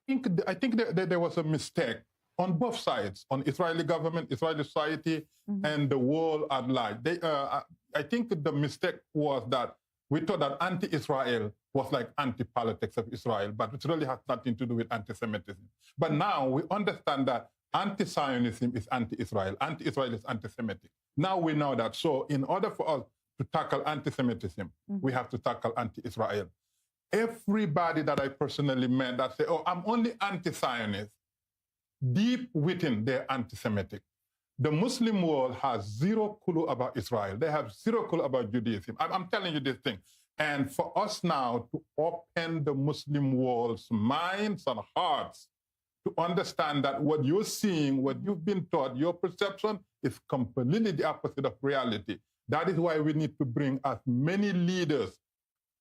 I think there was a mistake on both sides, on Israeli government, Israeli society, and the world at large. I think the mistake was that we thought that anti-Israel was like anti-politics of Israel, but it really has nothing to do with anti-Semitism. But now we understand that anti-Zionism is anti-Israel, anti-Israel is anti-Semitic. Now we know that. So in order for us to tackle anti-Semitism, we have to tackle anti-Israel. Everybody that I personally met that say, oh, I'm only anti-Zionist, deep within they're anti-Semitic. The Muslim world has zero clue about Israel. They have zero clue about Judaism. I'm telling you this thing. And for us now to open the Muslim world's minds and hearts to understand that what you're seeing, what you've been taught, your perception is completely the opposite of reality. That is why we need to bring as many leaders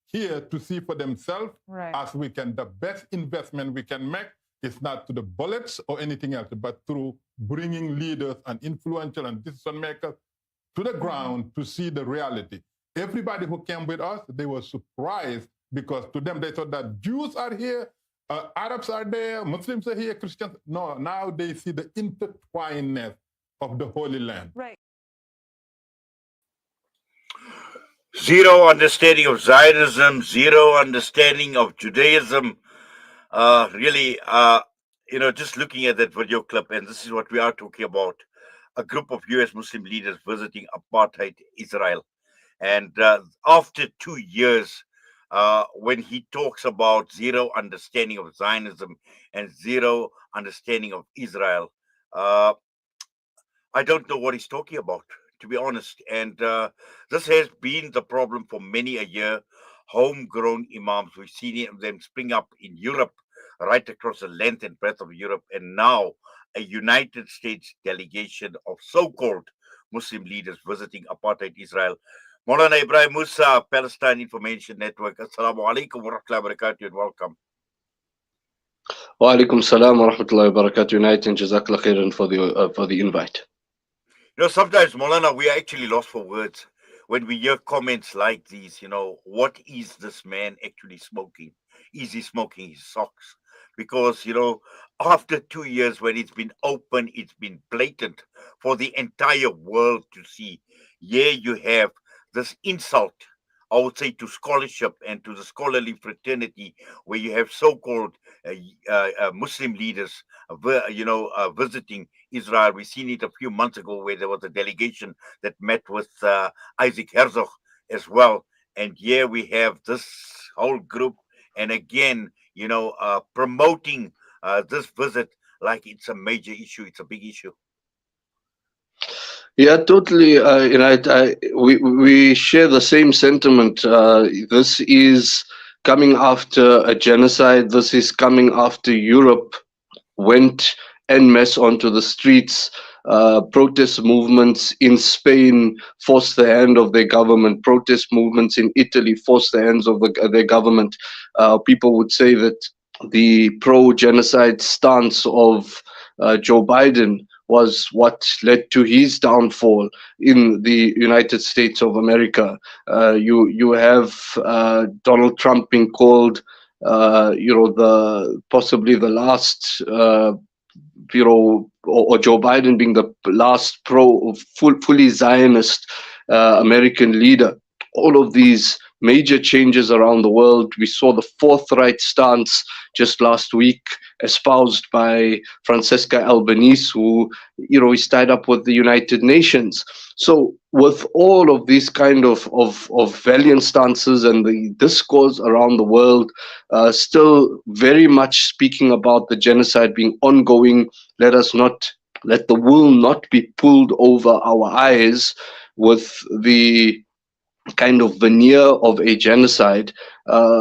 here to see for themselves as we can. The best investment we can make is not to the bullets or anything else, but through bringing leaders and influential and decision makers to the ground to see the reality. Everybody who came with us, they were surprised because to them they thought that Jews are here, Arabs are there, Muslims are here, Christians. No, now they see the intertwinedness of the Holy Land. Zero understanding of Zionism, zero understanding of Judaism. Really, just looking at that video clip, and this is what we are talking about, a group of U.S. Muslim leaders visiting apartheid Israel. And after 2 years, when he talks about zero understanding of Zionism and zero understanding of Israel, I don't know what he's talking about, to be honest. And this has been the problem for many a year. Homegrown imams, we've seen them spring up in Europe, right across the length and breadth of Europe, and now a United States delegation of so-called Muslim leaders visiting apartheid Israel. Moulana Ebrahim Moosa, Palestine Information Network. Assalamu alaikum wa rahmatullahi wa barakatuh, and welcome. Wa alaikum salam wa rahmatullahi wa barakatuh, United, and Jazakallah khairan for the invite. Sometimes, Moulana, we are actually lost for words when we hear comments like these. What is this man actually smoking? Is he smoking his socks? Because, after 2 years when it's been open, it's been blatant for the entire world to see. Here you have this insult, I would say, to scholarship and to the scholarly fraternity, where you have so-called Muslim leaders, visiting Israel. We've seen it a few months ago where there was a delegation that met with Isaac Herzog as well. And here we have this whole group, and again, promoting this visit like it's a major issue, it's a big issue. Yeah, totally. We share the same sentiment. This is coming after a genocide. This is coming after Europe went en masse onto the streets. Protest movements in Spain forced the hand of their government. Protest movements in Italy forced the hands of their government. People would say that the pro-genocide stance of Joe Biden was what led to his downfall in the United States of America. You have Donald Trump being called, possibly the last, or Joe Biden being the last fully Zionist American leader. All of these major changes around the world. We saw the forthright stance just last week espoused by Francesca Albanese, who, is tied up with the United Nations. So with all of these kind of valiant stances and the discourse around the world, still very much speaking about the genocide being ongoing, let the wool not be pulled over our eyes with the kind of veneer of a genocide.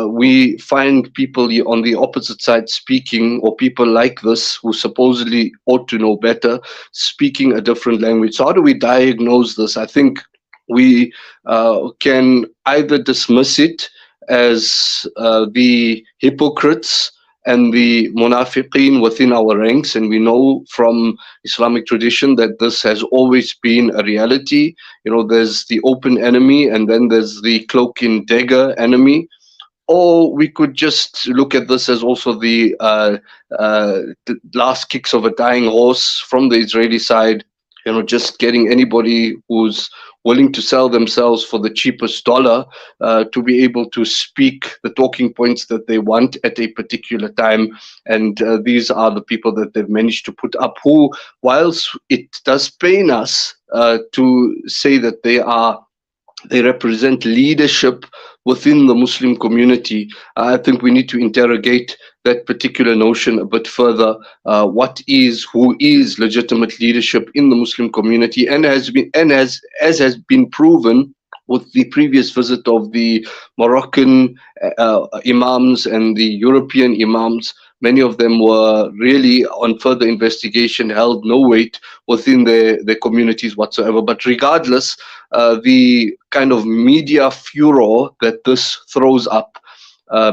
We find people on the opposite side speaking, or people like this who supposedly ought to know better, speaking a different language. So how do we diagnose this? I think we can either dismiss it as the hypocrites and the munafiqeen within our ranks, and we know from Islamic tradition that this has always been a reality. There's the open enemy, and then there's the cloak and dagger enemy. or we could just look at this as also the last kicks of a dying horse from the Israeli side, just getting anybody who's willing to sell themselves for the cheapest dollar to be able to speak the talking points that they want at a particular time. And these are the people that they've managed to put up, who, whilst it does pain us to say that they represent leadership within the Muslim community, I think we need to interrogate that particular notion a bit further. Who is legitimate leadership in the Muslim community, and has been proven with the previous visit of the Moroccan imams and the European imams. Many of them were really, on further investigation, held no weight within their communities whatsoever. But regardless, the kind of media furor that this throws up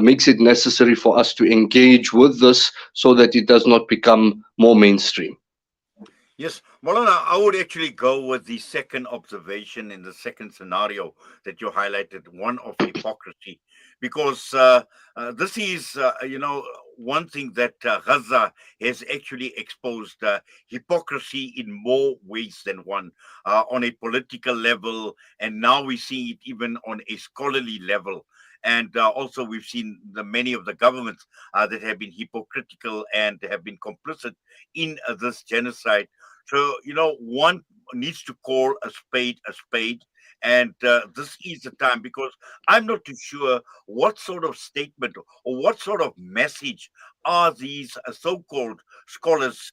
makes it necessary for us to engage with this so that it does not become more mainstream. Yes, Moulana, I would actually go with the second observation in the second scenario that you highlighted, one of hypocrisy, because this is, one thing that Gaza has actually exposed, hypocrisy in more ways than one, on a political level, and now we see it even on a scholarly level. And also we've seen many of the governments that have been hypocritical and have been complicit in this genocide. So, one needs to call a spade a spade. And this is the time, because I'm not too sure what sort of statement or what sort of message are these so-called scholars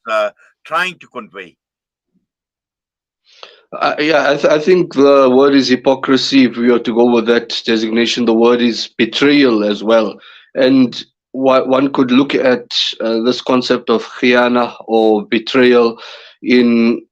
trying to convey. I think the word is hypocrisy. If we were to go with that designation, the word is betrayal as well. And one could look at this concept of khiyana, or betrayal, in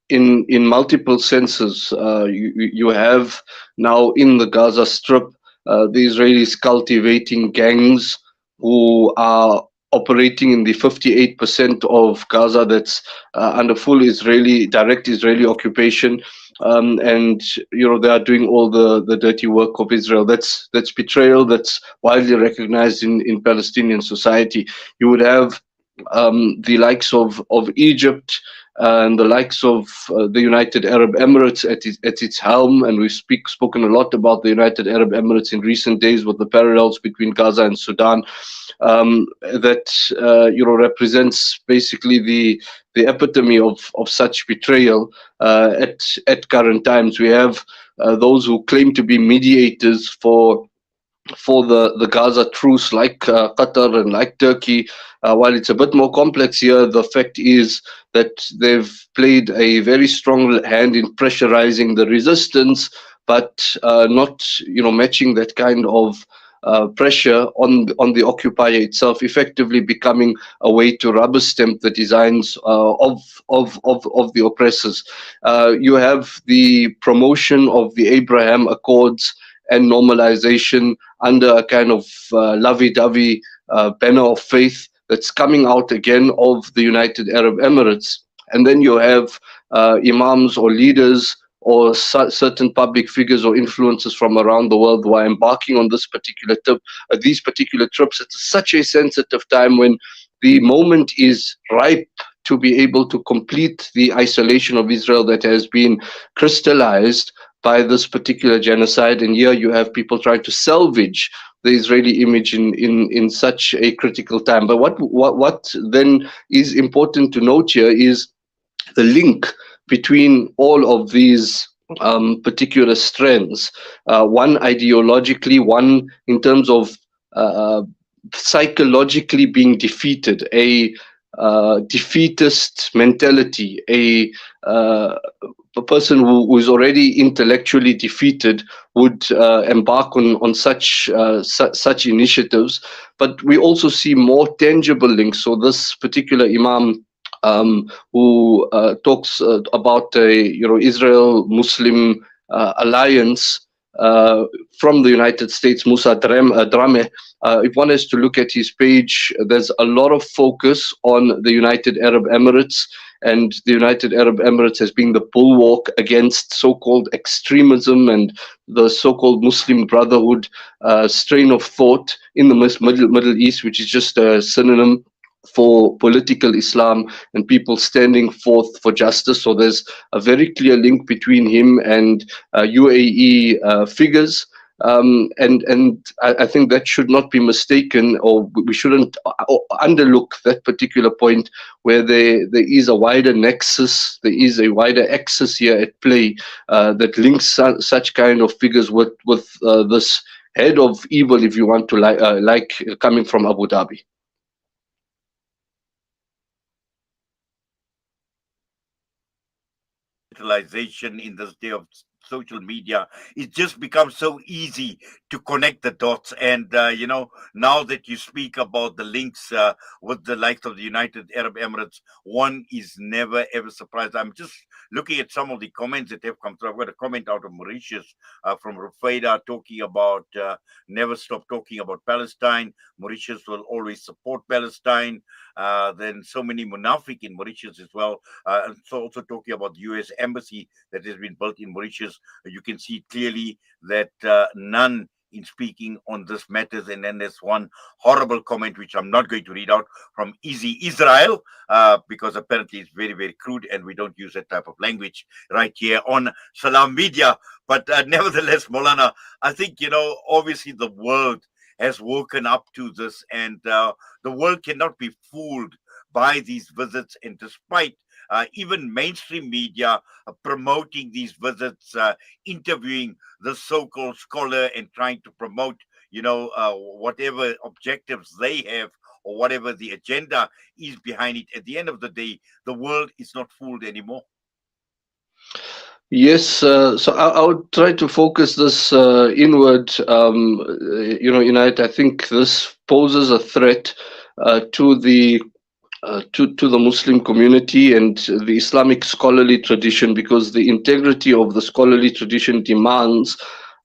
multiple senses. You have now in the Gaza Strip the Israelis cultivating gangs who are operating in the 58% of Gaza that's under full direct Israeli occupation, and they are doing all the dirty work of Israel. That's betrayal. That's widely recognized in Palestinian society. You would have the likes of Egypt and the likes of the United Arab Emirates at its helm, and we've spoken a lot about the United Arab Emirates in recent days with the parallels between Gaza and Sudan. That represents basically the epitome of such betrayal at current times. We have those who claim to be mediators for the Gaza truce, like Qatar and like Turkey. While it's a bit more complex here, the fact is that they've played a very strong hand in pressurizing the resistance, but not matching that kind of pressure on the occupier itself, effectively becoming a way to rubber stamp the designs of the oppressors. You have the promotion of the Abraham Accords and normalization under a kind of lovey-dovey banner of faith that's coming out again of the United Arab Emirates. And then you have imams or leaders or certain public figures or influencers from around the world who are embarking on these particular trips at such a sensitive time, when the moment is ripe to be able to complete the isolation of Israel that has been crystallized by this particular genocide. And here you have people trying to salvage the Israeli image in such a critical time. But what then is important to note here is the link between all of these particular strands, one ideologically, one in terms of psychologically being defeated, a defeatist mentality, a person who is already intellectually defeated would embark on such initiatives. But we also see more tangible links. So this particular imam who talks about a Israel-Muslim alliance from the United States, Moosa Drame. If one has to look at his page, there's a lot of focus on the United Arab Emirates, and the United Arab Emirates as being the bulwark against so-called extremism and the so-called Muslim Brotherhood strain of thought in the Middle East, which is just a synonym for political Islam and people standing forth for justice. So there's a very clear link between him and UAE figures. And I think that should not be mistaken, or we shouldn't underlook that particular point where there is a wider nexus, there is a wider axis here at play that links such kind of figures with this head of evil, if you want to like coming from Abu Dhabi. In this day of social media, it just becomes so easy to connect the dots. And now that you speak about the links with the likes of the United Arab Emirates, one is never ever surprised. I'm just looking at some of the comments that have come through. I've got a comment out of Mauritius from Rufaida talking about never stop talking about Palestine. Mauritius will always support Palestine. Then so many Munafik in Mauritius as well. And so also talking about the US embassy that has been built in Mauritius. You can see clearly that none in speaking on this matters. And then there's one horrible comment which I'm not going to read out from Easy Israel because apparently it's very, very crude and we don't use that type of language right here on Salam Media. But nevertheless, Moulana, I think, obviously the world has woken up to this, and the world cannot be fooled by these visits. And despite even mainstream media promoting these visits, interviewing the so-called scholar and trying to promote, whatever objectives they have or whatever the agenda is behind it, at the end of the day, the world is not fooled anymore. Yes, so I would try to focus this inward. Unite. I think this poses a threat to the Muslim community and the Islamic scholarly tradition, because the integrity of the scholarly tradition demands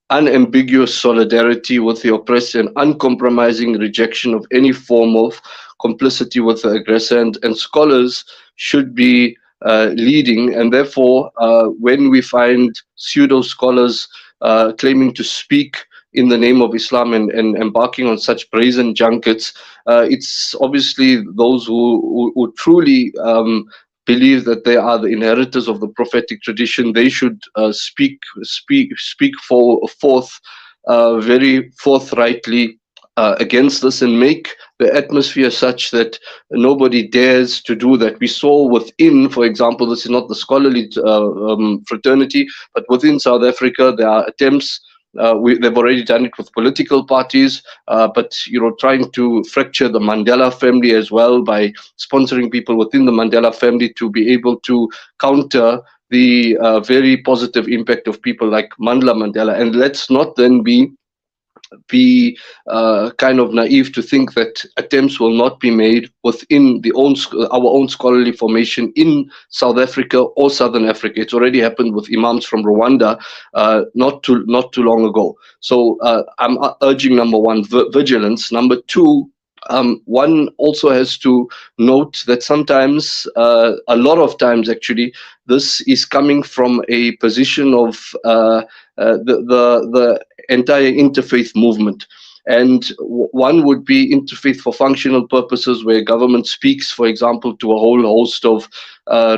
unambiguous solidarity with the oppressed and uncompromising rejection of any form of complicity with the aggressor, and scholars should be leading. And therefore, when we find pseudo scholars claiming to speak in the name of Islam and embarking on such brazen junkets, it's obviously those who truly believe that they are the inheritors of the prophetic tradition. They should speak forth very forthrightly against this and make the atmosphere such that nobody dares to do that. We saw within, for example, this is not the scholarly fraternity, but within South Africa, there are attempts. They've already done it with political parties, but trying to fracture the Mandela family as well by sponsoring people within the Mandela family to be able to counter the very positive impact of people like Mandla Mandela. And let's not then be kind of naive to think that attempts will not be made within our own scholarly formation in South Africa or Southern Africa. It's already happened with imams from Rwanda not too long ago. So I'm urging, number one, vigilance. Number two, one also has to note that sometimes, a lot of times actually, this is coming from a position of the entire interfaith movement. And one would be interfaith for functional purposes, where government speaks, for example, to a whole host of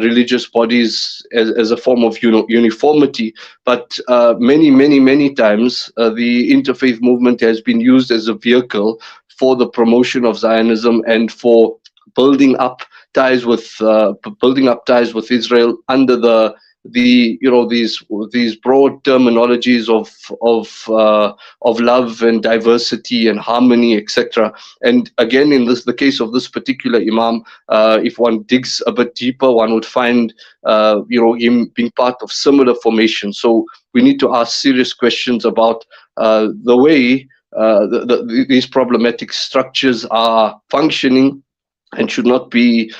religious bodies as a form of uniformity. But many times, the interfaith movement has been used as a vehicle for the promotion of Zionism and for building up ties with Israel under these broad terminologies of love and diversity and harmony, etc. And again, in the case of this particular imam, if one digs a bit deeper, one would find him being part of similar formations. So we need to ask serious questions about the way these problematic structures are functioning, and should not be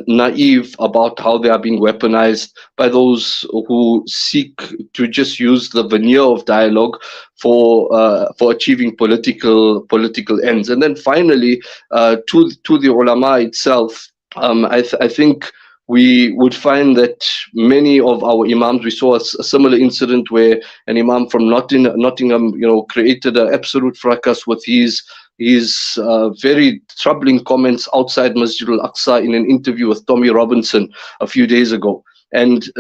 naive about how they are being weaponized by those who seek to just use the veneer of dialogue for achieving political ends. And then finally, to the ulama itself, I think we would find that many of our imams, we saw a similar incident where an imam from Nottingham, created an absolute fracas with his very troubling comments outside Masjid al-Aqsa in an interview with Tommy Robinson a few days ago. And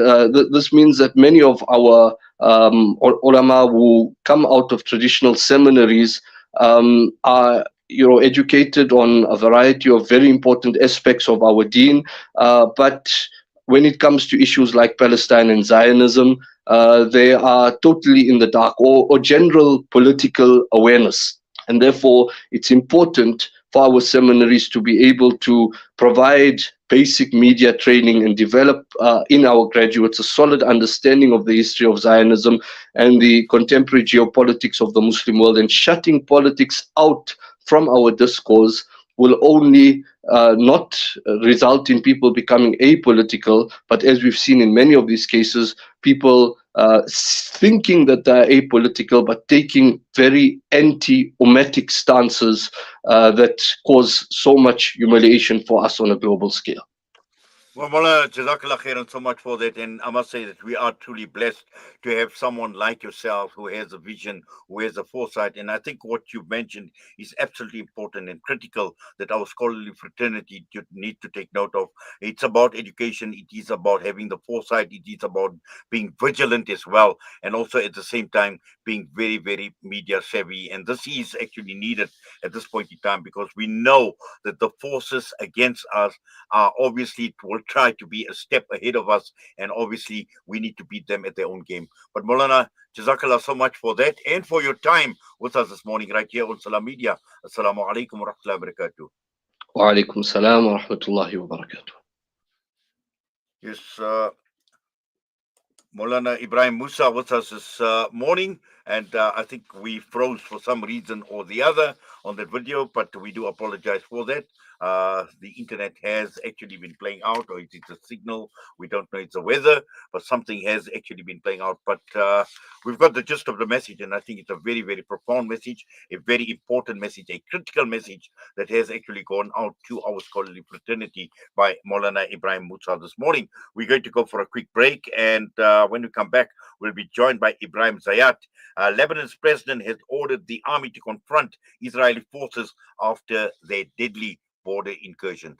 this means that many of our ulama who come out of traditional seminaries are educated on a variety of very important aspects of our deen, but when it comes to issues like Palestine and Zionism, they are totally in the dark, or general political awareness. And therefore, it's important for our seminaries to be able to provide basic media training and develop in our graduates a solid understanding of the history of Zionism and the contemporary geopolitics of the Muslim world. And shutting politics out from our discourse will only not result in people becoming apolitical, but as we've seen in many of these cases, people thinking that they're apolitical, but taking very anti-Umatic stances that cause so much humiliation for us on a global scale. Well, Moulana, Jazakallah khairan so much for that. And I must say that we are truly blessed to have someone like yourself who has a vision, who has a foresight. And I think what you mentioned is absolutely important and critical that our scholarly fraternity need to take note of. It's about education. It is about having the foresight. It is about being vigilant as well. And also at the same time, being very, very media savvy. And this is actually needed at this point in time because we know that the forces against us are obviously will try to be a step ahead of us, and obviously we need to beat them at their own game. But Moulana, Jazakallah so much for that and for your time with us this morning right here on Salam Media. Assalamu alaikum wa rahmatullahi wa barakatuh. Wa alaikum salam wa rahmatullahi wa barakatuh. Yes, Moulana Ebrahim Moosa with us this morning, and I think we froze for some reason or the other on that video, but we do apologize for that. The internet has actually been playing out, or it's a signal. We don't know, it's the weather, but something has actually been playing out. But we've got the gist of the message, and I think it's a very, very profound message, a very important message, a critical message that has actually gone out to our scholarly fraternity by Moulana Ebrahim Moosa this morning. We're going to go for a quick break, and when we come back, we'll be joined by Ebrahim Zayat. Lebanon's president has ordered the army to confront Israeli forces after their deadly border incursions.